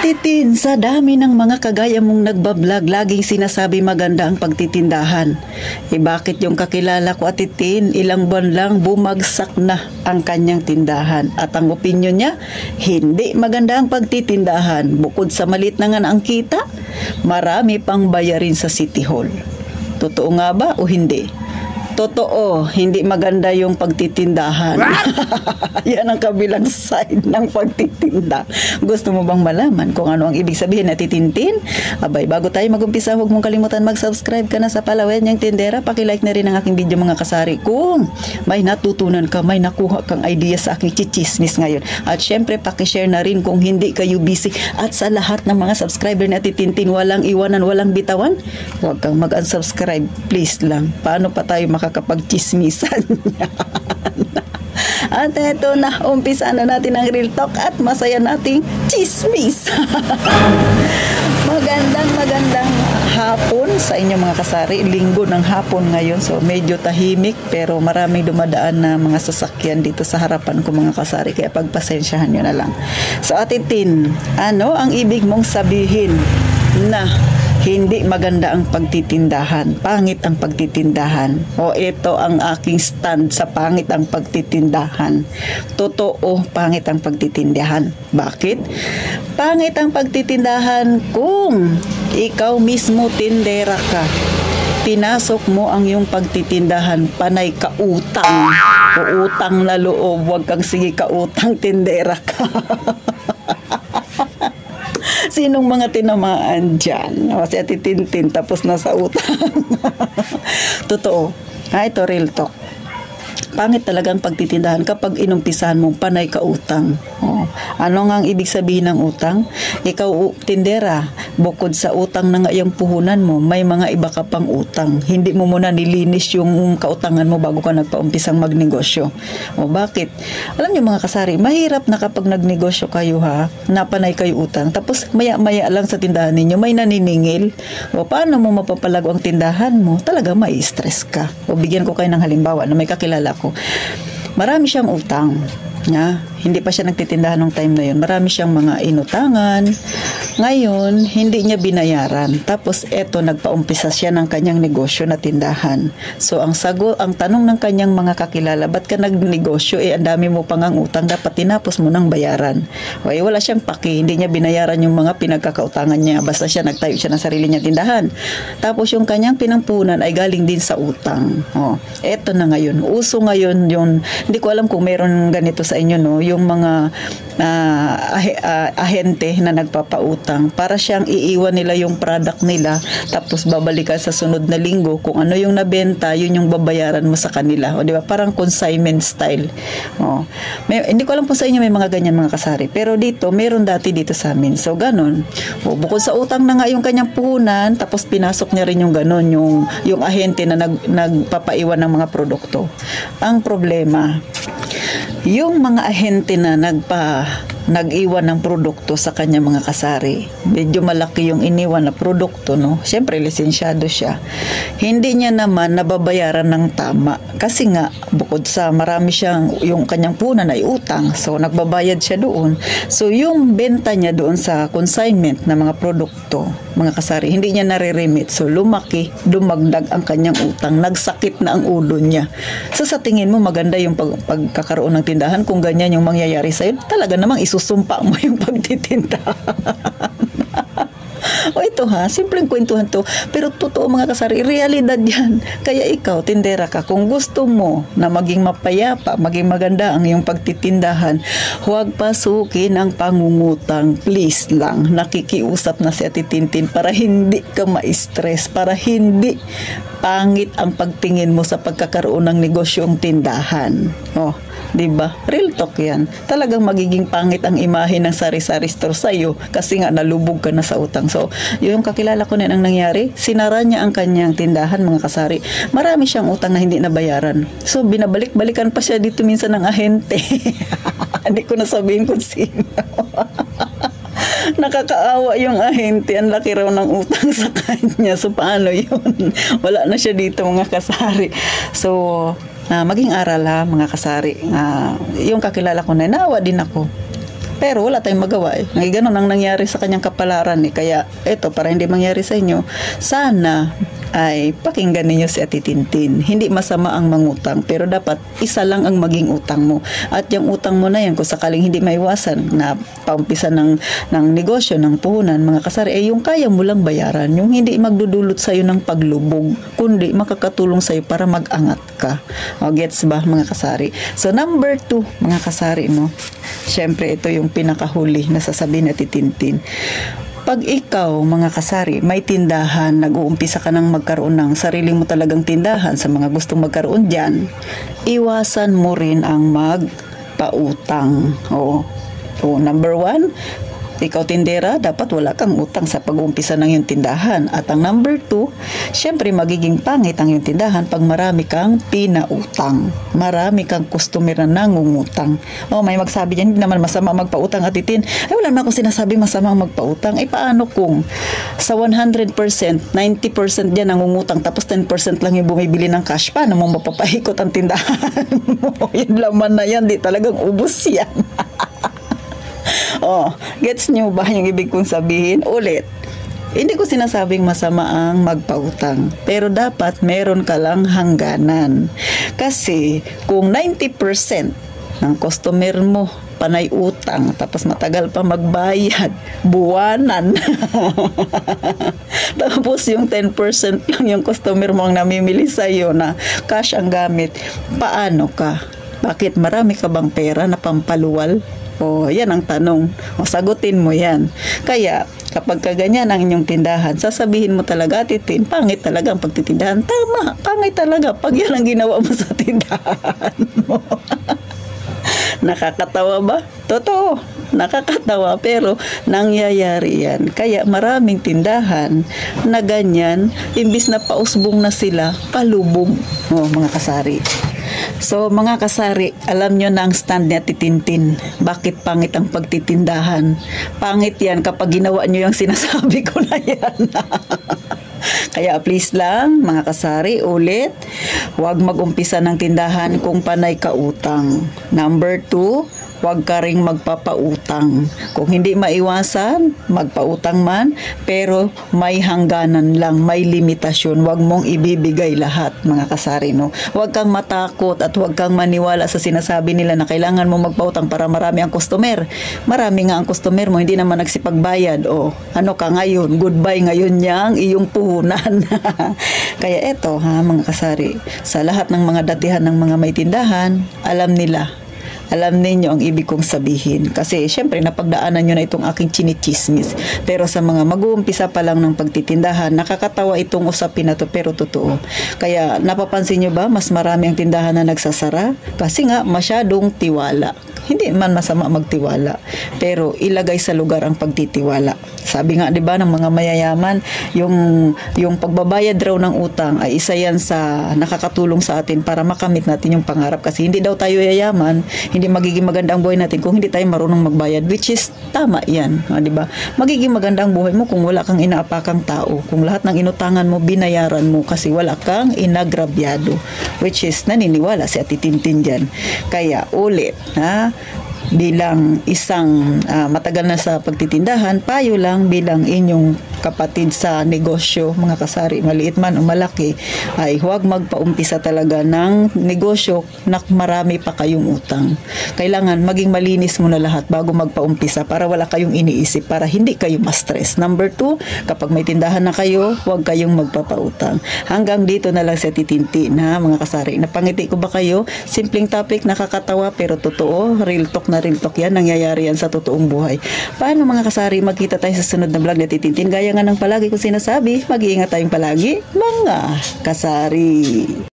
Ate Tin, sa dami ng mga kagaya mong nagbablog, laging sinasabi maganda ang pagtitindahan. Bakit yung kakilala ko, Ate Tin, ilang buwan lang bumagsak na ang kanyang tindahan. At ang opinyon niya, hindi maganda ang pagtitindahan. Bukod sa malit na nga ang kita, marami pang bayarin sa City Hall. Totoo nga ba o hindi? Totoo, hindi maganda yung pagtitindahan. Yan ang kabilang side ng pagtitinda. Gusto mo bang malaman kung ano ang ibig sabihin na titintin? Abay, bago tayo mag-umpisa, huwag mong kalimutan mag-subscribe ka na sa Palawen Niyang Tindera. Paki-like na rin ang aking video mga kasari. Kung may natutunan ka, may nakuha kang idea sa aking chichismis ngayon. At syempre, paki-share na rin kung hindi kayo busy. At sa lahat ng mga subscriber na titintin, walang iwanan, walang bitawan, huwag kang mag-unsubscribe. Please lang. Paano pa tayo makakapag-chismisan yan? At eto na, umpisa na natin ang Real Talk at masaya nating chismis. Magandang hapon sa inyo mga kasari. Linggo ng hapon ngayon, so medyo tahimik pero maraming dumadaan na mga sasakyan dito sa harapan ko mga kasari, kaya pagpasensyahan nyo na lang. So Ate Tin, ano ang ibig mong sabihin na hindi maganda ang pagtitindahan, pangit ang pagtitindahan? O ito ang aking stand sa pangit ang pagtitindahan. Totoo, pangit ang pagtitindahan. Bakit? Pangit ang pagtitindahan kung ikaw mismo tindera ka. Pinasok mo ang iyong pagtitindahan, panay ka utang. O utang na loob, wag kang sige ka utang, tindera ka. Sinong mga tinamaan dyan? O, si Ate Tintin, tapos nasa utang. Totoo. Ito real talk. Pangit talagang pagtitindahan kapag inumpisahan mong panay ka utang. Ano nga ang ibig sabihin ng utang? Ikaw, tindera, bukod sa utang na nga yung puhunan mo, may mga iba ka pang utang. Hindi mo muna nilinis yung kautangan mo bago ka nagpaumpisang magnegosyo. O bakit? Alam niyo mga kasari, mahirap na kapag nagnegosyo kayo napanay kayo utang, tapos maya-maya lang sa tindahan ninyo, may naniningil. O paano mo mapapalago ang tindahan mo? Talaga may stress ka. O bigyan ko kayo ng halimbawa na may kakilala ko. Marami siyang utang. Hindi pa siya nagtitindahan ng time na yun. Marami siyang mga inutangan. Ngayon, hindi niya binayaran. Tapos, eto, nagpaumpisa siya ng kanyang negosyo na tindahan. So, ang tanong ng kanyang mga kakilala, ba't ka nagnegosyo? Ang dami mo pang ang utang, dapat tinapos mo ng bayaran. Okay, wala siyang paki. Hindi niya binayaran yung mga pinagkakautangan niya. Basta siya, nagtayo siya ng sarili niya tindahan. Tapos, yung kanyang pinampunan ay galing din sa utang. Eto na ngayon. Uso ngayon yun. Hindi ko alam kung meron ganito sa inyo, no? Yung mga ahente na nagpapautang, para siyang iiwan nila yung product nila, tapos babalikan sa sunod na linggo kung ano yung nabenta, yun yung babayaran mo sa kanila. O di ba? Parang consignment style. Hindi ko alam kung sa inyo may mga ganyan mga kasari, pero dito meron dati dito sa amin. So ganun. Bukod sa utang na nga yung kanyang puhunan, tapos pinasok niya rin yung ganun, yung ahente na nagpapaiwan ng mga produkto. Ang problema, yung mga ahente na nag-iwan ng produkto sa kanya mga kasari, medyo malaki yung iniwan na produkto, no? Siyempre, lisensyado siya. Hindi niya naman nababayaran ng tama. Kasi nga, bukod sa marami siyang, yung kanyang punan ay utang. So, nagbabayad siya doon. So, yung benta niya doon sa consignment na mga produkto, mga kasari, hindi niya nare-remit. So, dumagdag ang kanyang utang. Nagsakit na ang ulo niya. So, sa tingin mo, maganda yung pagkakaroon ng tindahan kung ganyan yung mangyayari sa'yo? Talaga namang isusumpa mo yung pagtitindahan. O ito simpleng kwentuhan to, pero totoo mga kasari, realidad yan. Kaya ikaw, tindera ka, kung gusto mo na maging mapayapa, maging maganda ang iyong pagtitindahan, huwag pasukin ang pangungutang. Please lang, nakikiusap na si Ate Tintin para hindi ka ma-stress, para hindi pangit ang pagtingin mo sa pagkakaroon ng negosyong tindahan. Diba? Real talk yan. Talagang magiging pangit ang imahe ng sari-sari store sa'yo kasi nga nalubog ka na sa utang. So, yung kakilala ko na ang nangyari, sinara niya ang kanyang tindahan mga kasari. Marami siyang utang na hindi nabayaran. So, binabalik-balikan pa siya dito minsan ng ahente. Hindi ko nasabihin kung sino. Nakakaawa yung ahente, ang laki raw ng utang sa kanya. So, paano yun? Wala na siya dito mga kasari. So, maging aral mga kasari. Yung kakilala ko na, naawa din ako. Pero wala tayong magawa eh. Ganun ang nangyari sa kanyang kapalaran eh. Kaya eto, para hindi mangyari sa inyo, sana ay pakinggan ninyo si Ate Tintin. Hindi masama ang mangutang, pero dapat isa lang ang maging utang mo. At yung utang mo na yan, kung sakaling hindi maiwasan na paumpisa ng negosyo, ng puhunan, mga kasari, eh yung kaya mo lang bayaran, yung hindi magdudulot sa'yo ng paglubog, kundi makakatulong sa'yo para mag-angat ka. O, gets ba, mga kasari? So, number 2, mga kasari, no? Siyempre, ito yung pinakahuli na sasabihin ni Ate Tintin. Pag ikaw, mga kasari, may tindahan, nag-uumpisa ka ng magkaroon ng sarili mo talagang tindahan sa mga gustong magkaroon dyan, iwasan mo rin ang magpautang. Number 1, ikaw tindera, dapat wala kang utang sa pag-uumpisa ng iyong tindahan. At ang number 2, syempre magiging pangit ang iyong tindahan pag marami kang pinautang. Marami kang customer na nangungutang. May magsabi dyan, hindi naman masama magpautang, Ate Tin. Ay, wala naman akong sinasabi masama magpautang. Eh, paano kung sa 100%, 90% dyan nangungutang, tapos 10% lang yung bumibili ng cash? Paano mo mapapahikot ang tindahan mo? Yung laman na yan, di talagang ubos yan. Gets nyo ba yung ibig kong sabihin? Ulit, hindi ko sinasabing masama ang magpautang, pero dapat meron ka lang hangganan. Kasi kung 90% ng customer mo panay utang, tapos matagal pa magbayad, buwanan, tapos yung 10% lang yung customer mo ang namimili sa'yo na cash ang gamit, paano ka? Bakit marami ka bang pera na pampaluwal? Yan ang tanong. Sagutin mo yan. Kaya, kapag kaganyan ang inyong tindahan, sasabihin mo talaga, Ate Tin, pangit talaga ang pagtitindahan. Tama, pangit talaga pag yan ang ginawa mo sa tindahan mo. Nakakatawa ba? Totoo, nakakatawa, pero nangyayari yan. Kaya maraming tindahan na ganyan, imbis na pausbong na sila, palubog. Mga kasari. So, mga kasari, alam nyo na ang stand ni Ate Tintin. Bakit pangit ang pagtitindahan? Pangit yan kapag ginawa nyo yung sinasabi ko na yan. Kaya please lang, mga kasari, ulit, huwag mag-umpisa ng tindahan kung panay ka utang. Number 2, huwag ka ring magpapautang. Kung hindi maiwasan, magpautang man, pero may hangganan lang, may limitasyon. Huwag mong ibibigay lahat, mga kasari, no? Huwag kang matakot at huwag kang maniwala sa sinasabi nila na kailangan mo magpautang para marami ang customer. Marami nga ang customer mo, hindi naman nagsipagbayad. Ano ka ngayon? Goodbye ngayon niyang iyong puhunan. Kaya eto, mga kasari, sa lahat ng mga datihan ng mga may tindahan, alam ninyo ang ibig kong sabihin. Kasi, syempre, napagdaanan nyo na itong aking chinichismis. Pero sa mga mag-uumpisa pa lang ng pagtitindahan, nakakatawa itong usapin na to, pero totoo. Kaya, napapansin nyo ba, mas marami ang tindahan na nagsasara? Kasi nga, masyadong tiwala. Hindi man masama magtiwala, pero ilagay sa lugar ang pagtitiwala. Sabi nga, di ba, ng mga mayayaman, yung pagbabayad raw ng utang ay isa yan sa nakakatulong sa atin para makamit natin yung pangarap. Kasi hindi daw tayo yayaman, hindi magiging maganda ang buhay natin kung hindi tayo marunong magbayad, which is tama yan, di ba? Magiging maganda ang buhay mo kung wala kang inaapakang tao, kung lahat ng inutangan mo binayaran mo kasi wala kang inagrabyado, which is naniniwala si Ate Tintin dyan. Kaya ulit, bilang isang matagal na sa pagtitindahan, payo lang bilang inyong kapatid sa negosyo, mga kasari, maliit man o malaki, ay huwag magpaumpisa talaga ng negosyo na marami pa kayong utang. Kailangan maging malinis muna lahat bago magpaumpisa para wala kayong iniisip, para hindi kayo ma-stress. Number 2, kapag may tindahan na kayo, huwag kayong magpapautang. Hanggang dito na lang sa Titintin, mga kasari. Napangiti ko ba kayo? Simpleng topic, nakakatawa pero totoo, real talk na real talk yan, nangyayari yan sa totoong buhay. Paano, mga kasari, magkita tayo sa sunod na vlog na Titintin? Gaya nga ng palagi kong sinasabi, mag-iingat tayong palagi, mga kasari.